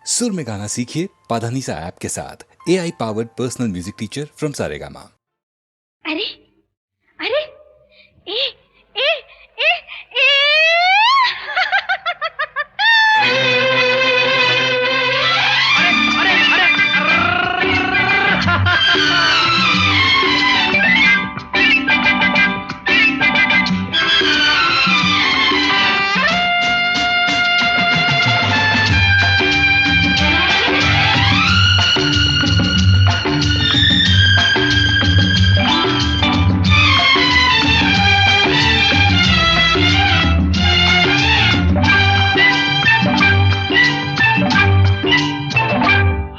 सुर में गाना सीखिए पाधानीसा ऐप के साथ। AI powered personal music teacher from Saregama. अरे अरे ए ए ए ए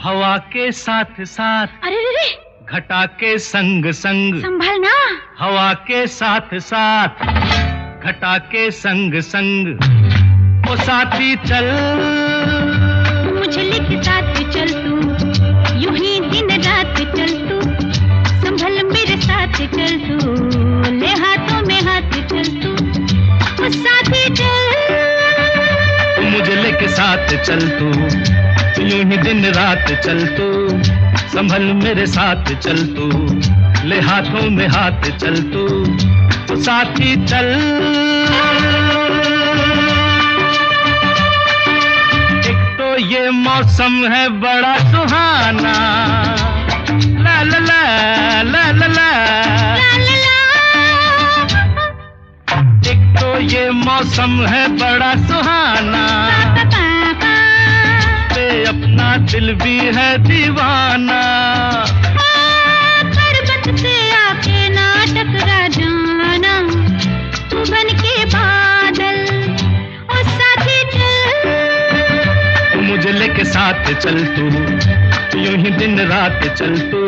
हवा के साथ साथ, अरे रे घटा के संग संग, संभलना। हवा के साथ साथ, घटा के संग संग, ओ साथी चल मुझे लेके साथ चल तू, यूं ही दिन रात चल तू, संभल मेरे साथ चल तू, ले हाथों में हाथ चल तू, ओ साथी चल मुझे लेके साथ चल तू, यूं ही दिन रात चल तू, संभल मेरे साथ चल तू, ले हाथों में हाथ चल तू, तो साथी चल। एक तो ये मौसम है बड़ा सुहाना, ला ला ला ला ला ला, एक तो ये मौसम है बड़ा सुहाना, अपना दिल भी है दीवाना, पर्वत से आके ना टकरा जाना, तू बन के बादल, ओ साथी चल मुझे लेके साथ चल तू, यूं ही दिन रात चल तू,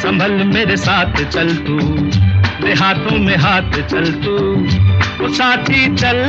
संभल मेरे साथ चल तू, ले हाथों में हाथ चल तू, ओ साथी चल।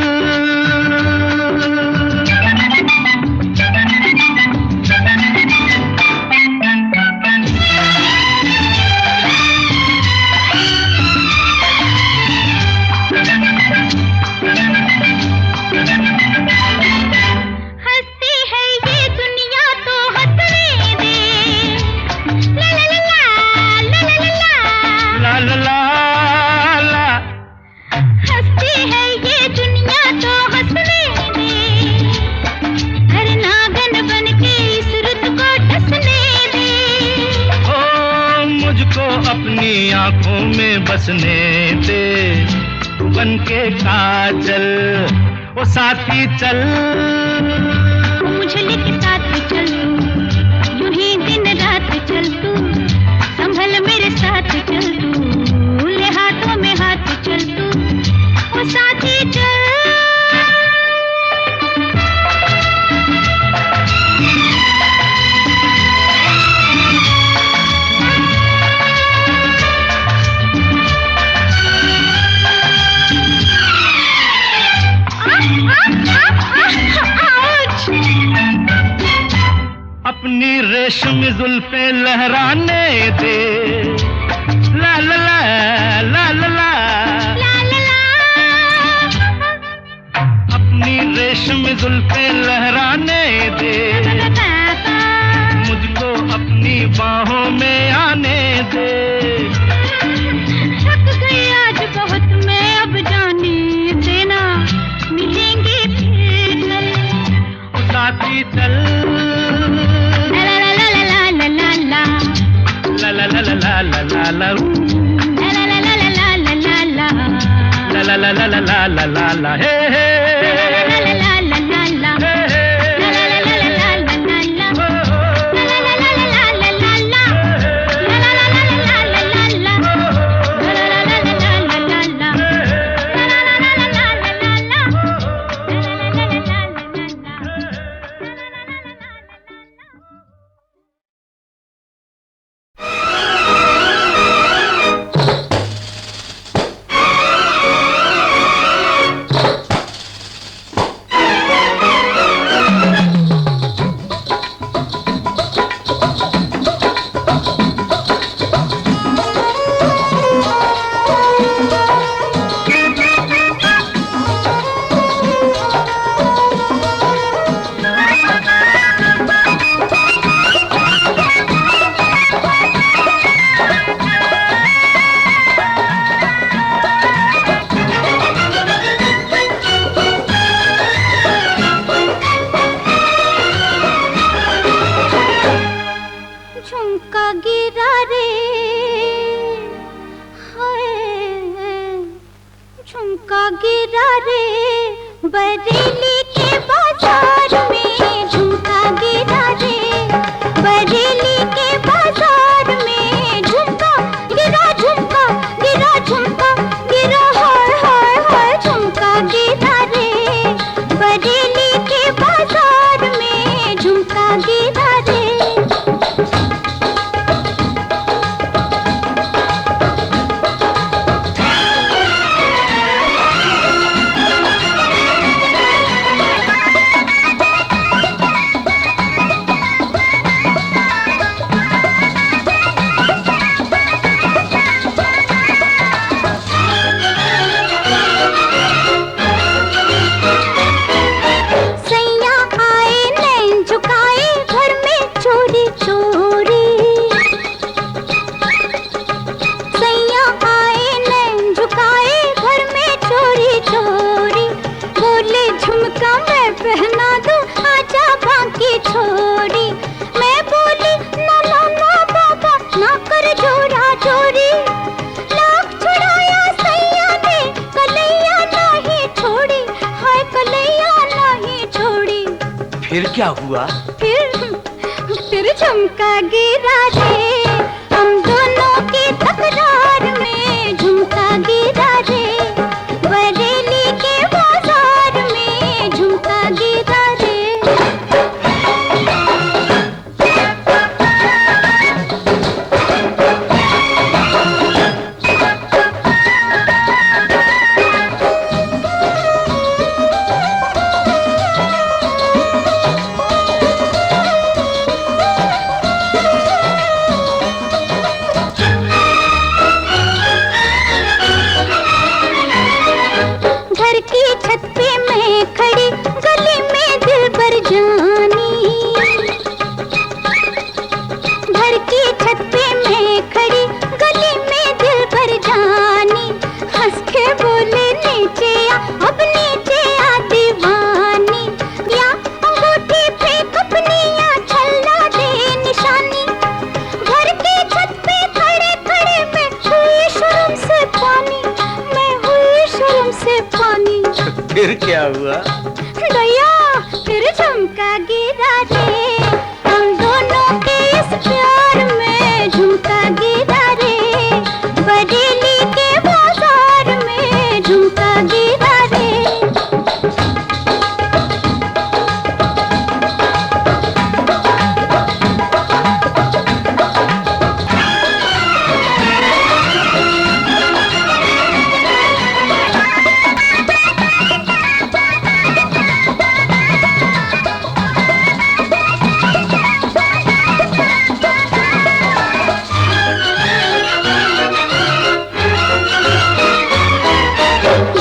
अपनी आंखों में बसने दे, तू बन के काजल, ओ साथी चल मुझे लेके साथ चल तू, यूं ही दिन रात चल तू, संभल मेरे साथ चल तू, ले हाथों में हाथ चल तू, ओ साथी चल। अपनी रेशमी जुल्फे लहराने दे, ला ला ला ला ला ला, अपनी रेशमी जुल्फे लहराने दे, मुझको अपनी बाहों में आने दे, थक गई आज बहुत मैं, अब जाने देना, मिलेंगे फिर कल, ओ साथी चल ला ला ला ला ला ला ला ला ला ला ला ला ला हे हे बरेली के बाजार में झुमका गिरा रे, बरेली के बाजार में झुमका गिरा, झुमका गिरा, झुमका गिरा, हाय हाय हाय झुमका गिरा रे, बरेली के बाजार में झुमका गिरा रे। सैया आए नैन झुकाए घर में चोरी चोरी, सैया आए नैन झुकाए घर में चोरी चोरी, बोले झुमका मैं पहना दूं आजा बाकी छोरी, मैं बोली ना ना ना बाबा ना कर जोरा जोरी, लाख छुड़ाया सैया ने कलैया नहीं छोड़ी, हाय कलैया नहीं छोड़ी। फिर क्या हुआ? फिर झुमका गिरा रे, हम दोनों की तकरार में झुमका गिरा रे, बरेली के बाजार में झुमका गिरा रे। घर की छत पे मैं खड़ी गली में दिल भर जानी, घर की छत पे मैं खड़ी गली में दिल भर जानी, हंस के बोले नीचे आ अब नीचे आ दीवानी, या अंगूठी फेंक अपनी या छल्ला दे निशानी, घर की छत पे खड़े खड़े मैं हुई शर्म से पानी, मैं हुई शर्म से पानी। फिर क्या हुआ? दया फिर झुमका गिरा रे, हम दोनों के इस प्यार में झुमका गिरा रे, बरेली के बाजार में झुमका गिरा रे।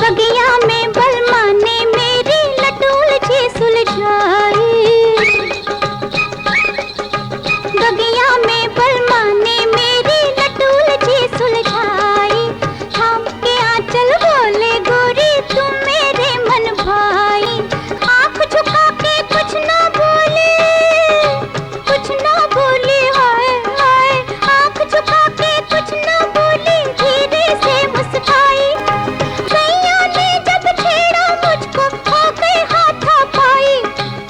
बगिया में बलमा ने मेरी लटूल जी सुलझाई, बगिया में बलमा ने मेरी लटूल जी सुलझाई, थाम के आंचल बोले गोरी तू मेरे मन भाई, आंख झुका के कुछ ना बोले, कुछ ना बोली, हाय हाय आंख झुका के कुछ ना बोली, धीरे से मुस्काई, सैया ने जब छेड़ा मुझको हो गई हाथापाई,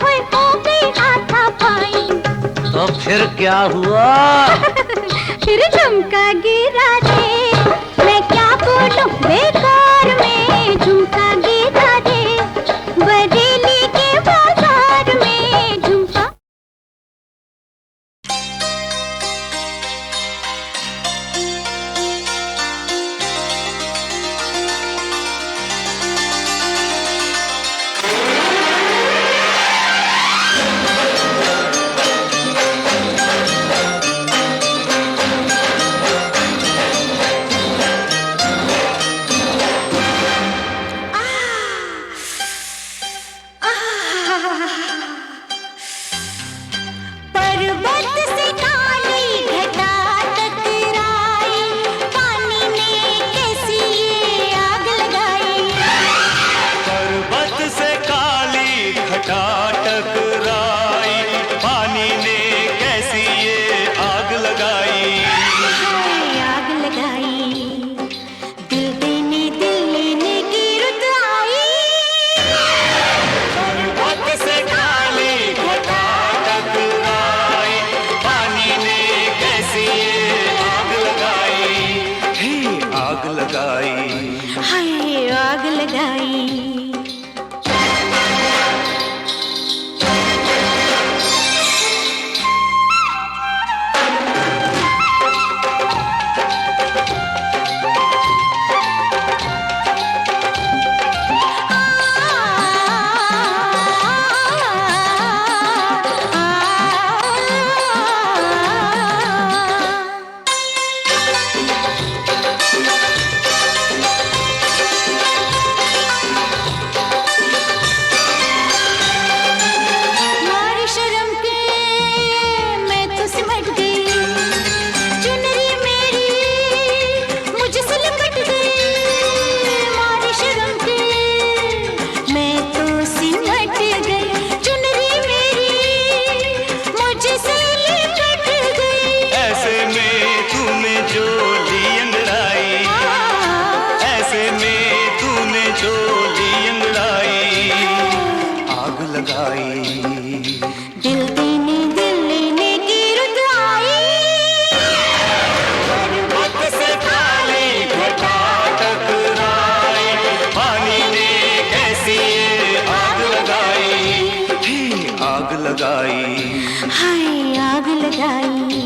होए हो गई हाथापाई। तो फिर क्या हुआ? फिर झुमका गिरा रे, मैं क्या बोलूं बेकार में झुमका गिरा रे, बरेली के बाजार में झुमका। हाय आग लगाई।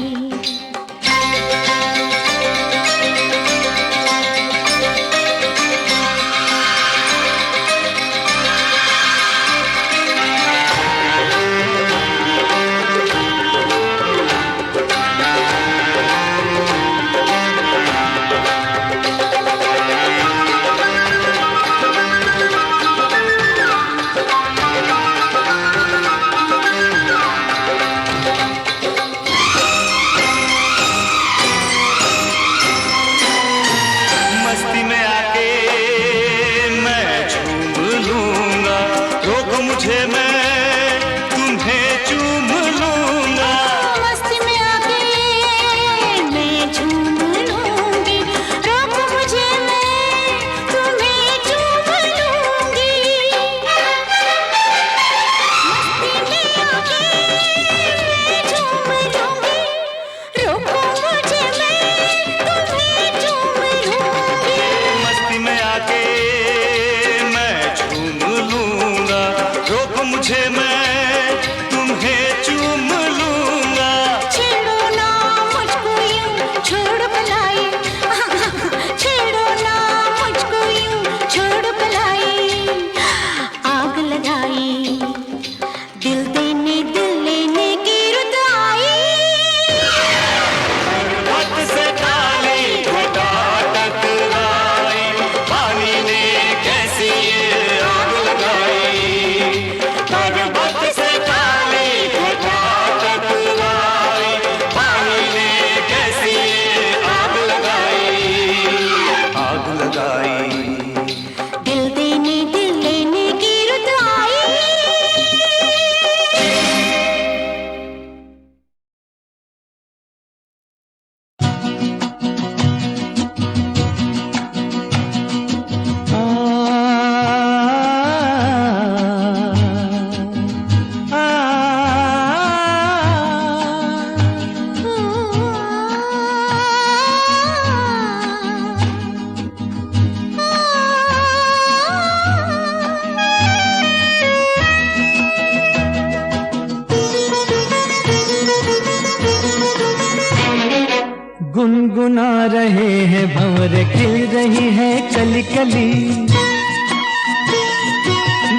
गुनगुना रहे हैं भंवर, खिल रही है कली कली।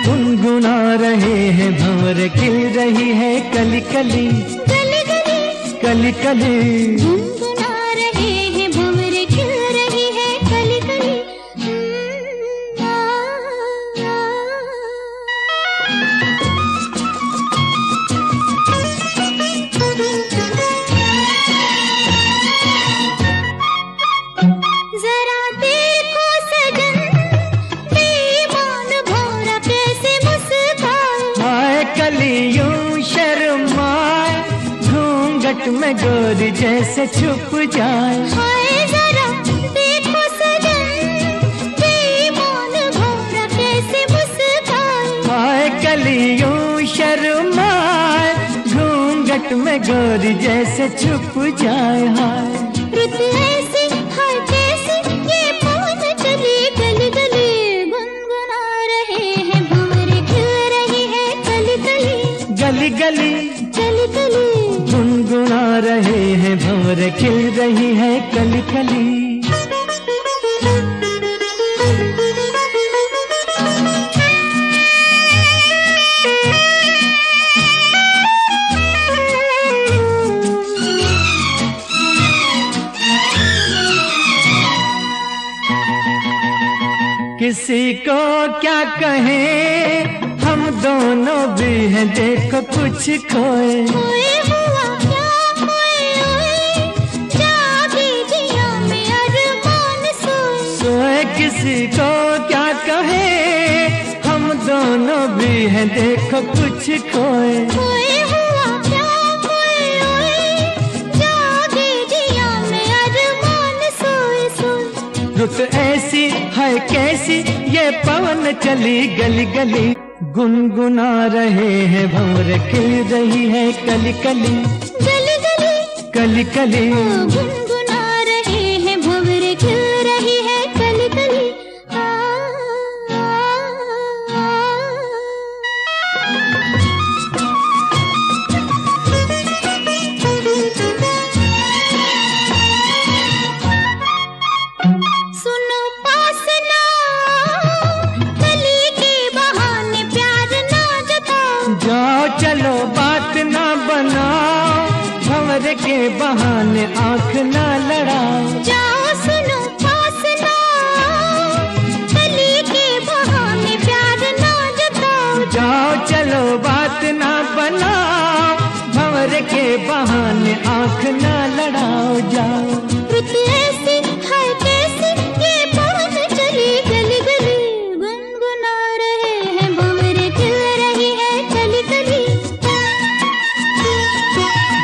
गुनगुना रहे हैं भंवर, खिल रही है कली कली। गली गली कली कली गुनगुना रहे हैं भंवर, खिल रही है कली कली। जरा देखो सजन, बेईमान भौरा कैसे मुस्काए। हाय कलियों शर्माए, घूंघट में गोरी जैसे छुप जाए। हाय जरा देखो सजन, बेईमान भौरा कैसे मुस्काए। हाय कलियों शर्माए, घूंघट में गोरी जैसे छुप जाए। हाय रुत ऐसी हाय कैसी, ये पवन चली गली गली। गुनगुना रहे हैं भंवर, खिल रही है कली कली। गली गली कली कली गुनगुना रहे हैं भंवर, खिल रही है कली कली। किसी को क्या कहें, हम दोनों भी हैं देखो कुछ खोए। खोए हुआ क्या खोए, जागी दिया में अरमान सोए। सोए किसी को क्या कहें, हम दोनों भी हैं देखो कुछ खोए। खोए हुआ क्या खोए, जागी दिया में अरमान सोए सोए। रुत ऐसी है कैसी, ये पवन चली गली गली। गुनगुना रहे हैं भंवर, खिल रही है कली कली। गली गली कली कली गुनगुना रहे हैं भंवर, खिल रही है कली कली। के बहाने आंख ना लड़ाओ। जाओ सुनो पास ना, गली के बहाने प्यार ना जताओ। जाओ चलो बात ना बनाओ, भंवर के बहाने आंख ना लड़ाओ। जाओ रुत ऐसी है कैसी ये पवन चली गली गली, गुनगुना रहे हैं भंवर खिल रही है कली कली।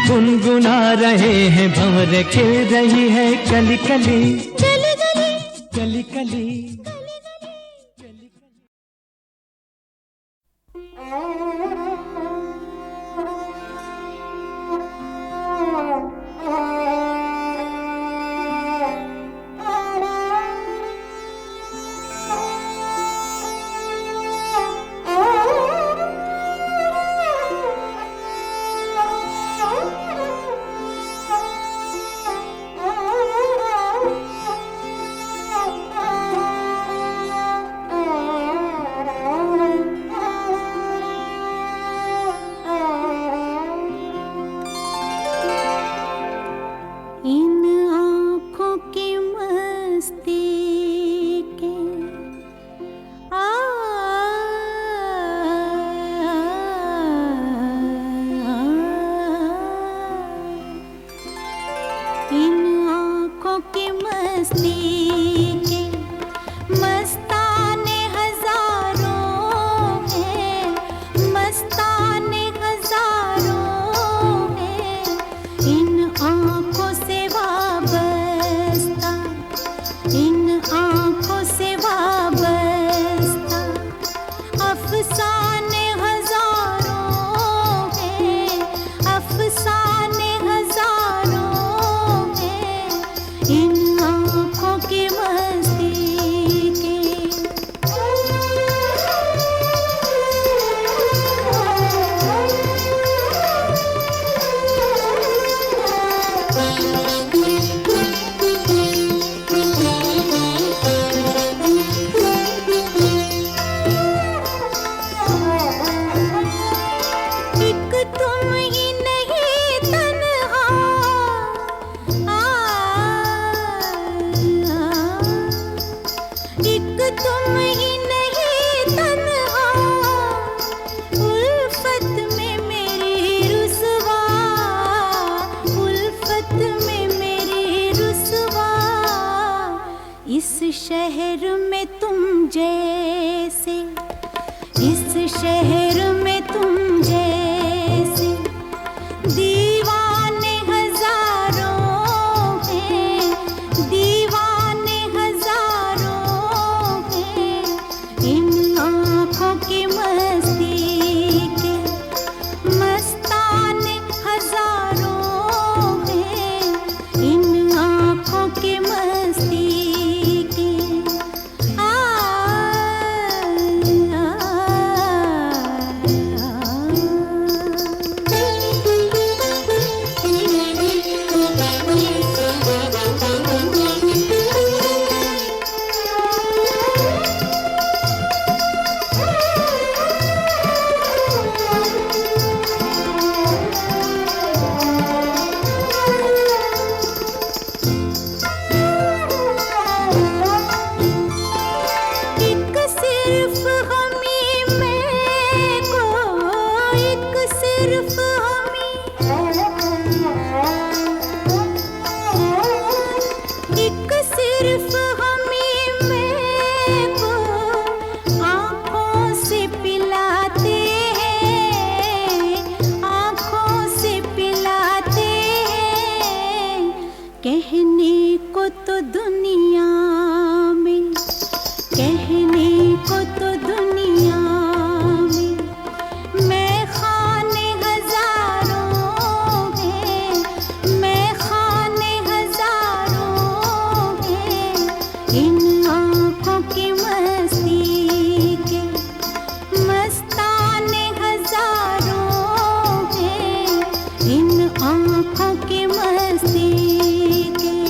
गुनगुना रहे हैं भंवर खिल रही है कली कली कली कली कली कली। इन आँखों की मस्ती के इन आँखों की मस्ती के मस्ताने हजारों हैं, मस्ताने हजारों हैं। इन आँखों से वाबस्ता, इन आँखों से वाबस्ता अफसाने हजारों हैं, अफसाने हजारों हैं। इन आँखों की मस्ती के एक तुम ही नहीं तन्हा, एक तुम ही नहीं तन्हा, उल्फत में मेरी रुसवा, उल्फत में मेरी रुसवा। इस शहर में तुम जैसे, इस शहर में तुम जैसे दीवाने हजारों हैं, दीवाने हजारों हैं। इन आँखों की मस्ती के मस्ताने हजारों हैं। इन आँखों की मस्ती के एक सिर्फ हमी मैं को, एक सिर्फ हमी, एक सिर्फ हमी मैं को आँखों से पिलाते हैं, आँखों से पिलाते हैं। कहने को तो दुनिया में, कहने को तो दुनिया में मैं खाने हजारों हैं, मैं खाने हजारों हैं। इन आँखों की मस्ती के मस्ताने हजारों हैं। इन आँखों की मस्ती के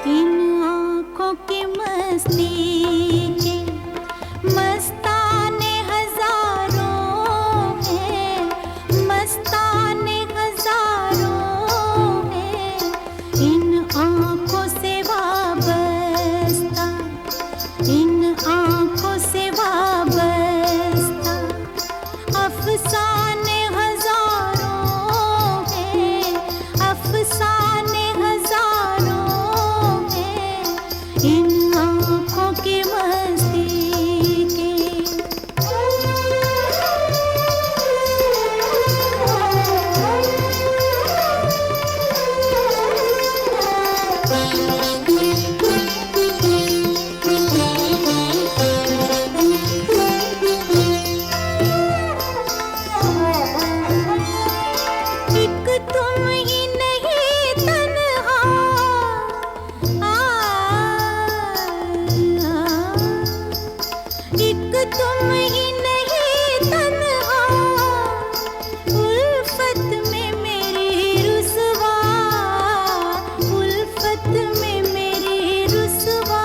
इन आँखों की मस्ती के मस्ताने हजारों हैं, मस्ताने हजारों हैं, इन आँखों से वाबस्ता, इन आँखों से वाबस्ता, अफसाने हजारों हैं, अफसाने हजारों हैं, इन आँखों की मस्ती के। एक तुम ही नहीं तन्हा, एक तुम ही नहीं तन्हा, उल्फत में मेरी रुसवा, उल्फत में मेरी रुसवा,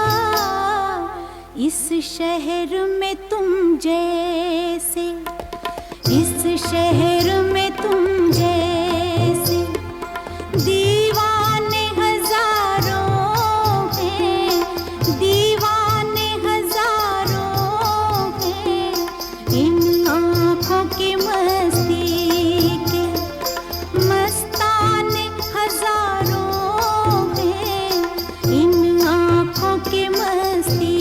इस शहर में तुम जैसे, इस शहर में तुम जैसे दीवाने हजारों हैं, दीवाने हजारों हैं, इन आँखों की मस्ती के मस्ताने हजारों हैं, इन आँखों की मस्ती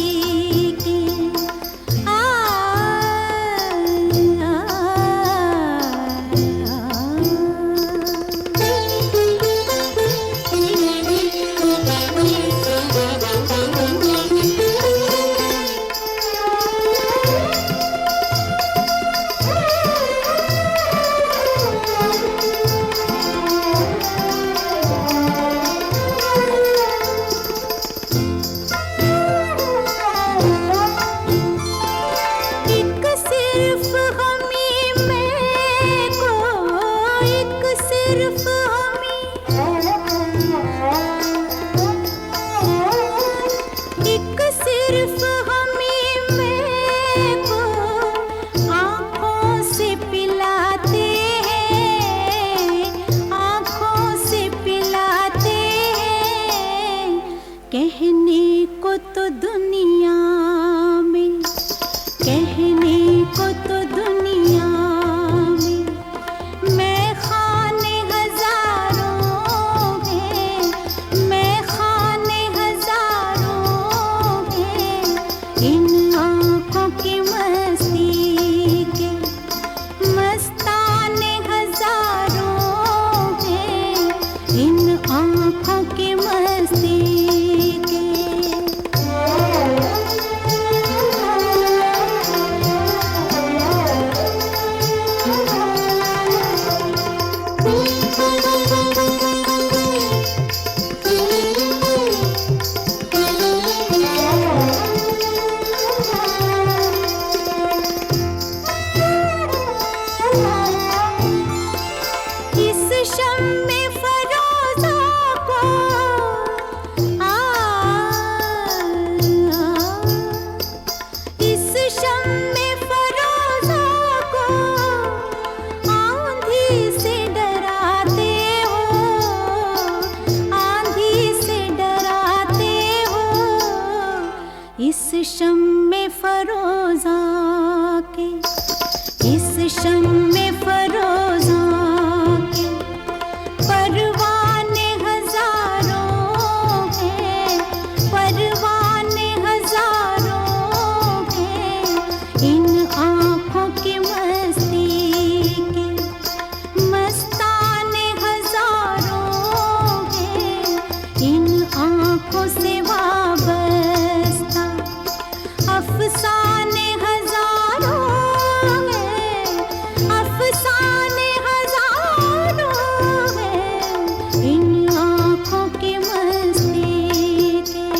के। एक सिर्फ हमी मैं को, एक सिर्फ हमी, एक सिर्फ हमी मैं को आँखों से पिलाते हैं, आँखों से पिलाते हैं, कहने को तो दुनिया में, कहने को तो दुनिया में मैं खाने हजारों हैं, मैं खाने हजारों हैं, इन आँखों की मस्ती के मस्ताने हजारों हैं, इन आँखों की मस्ती के। इस शम्मे फरोज़ा को इस शम्मे फरोज़ा को आंधी से डराते हो, आंधी से डराते हो, इस शम्मे फरोज़ा के, इस शम्मे फरोज़ा के परवाने हजारों हैं, परवाने हजारों हैं, इन आँखों की मस्ती के मस्ताने हजारों हैं, इन आँखों से वाबस्ता, अफसाने हजारों हैं, अफसाने हजारों हैं, इन आँखों की मस्ती के।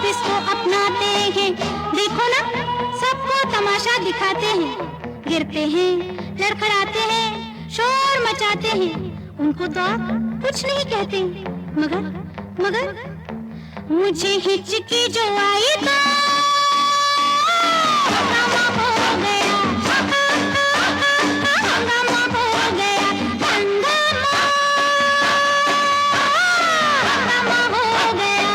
इसको अपनाते हैं। देखो ना, सबको तमाशा दिखाते हैं, गिरते हैं, लड़खड़ाते हैं, शोर मचाते हैं। उनको तो आप कुछ नहीं कहते, मगर मुझे हिचकी जो आई तो हंगामा हो गया, हंगामा हो गया, हंगामा हो गया।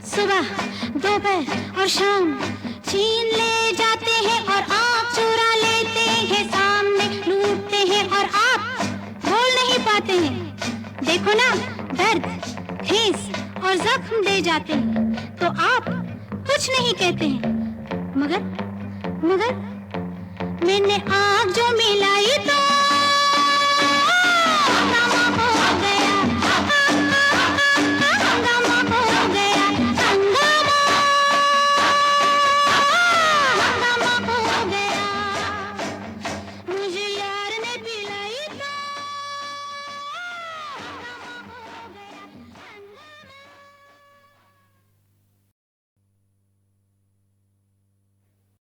सुबह, दोपहर और शाम छीन ले जाते हैं और आप चुरा लेते हैं, सामने लूटते हैं और आप बोल नहीं पाते हैं। देखो ना, दर्द, ठेस और जख्म दे जाते हैं तो आप कुछ नहीं कहते हैं। मगर मैंने आग जो मिलाई तो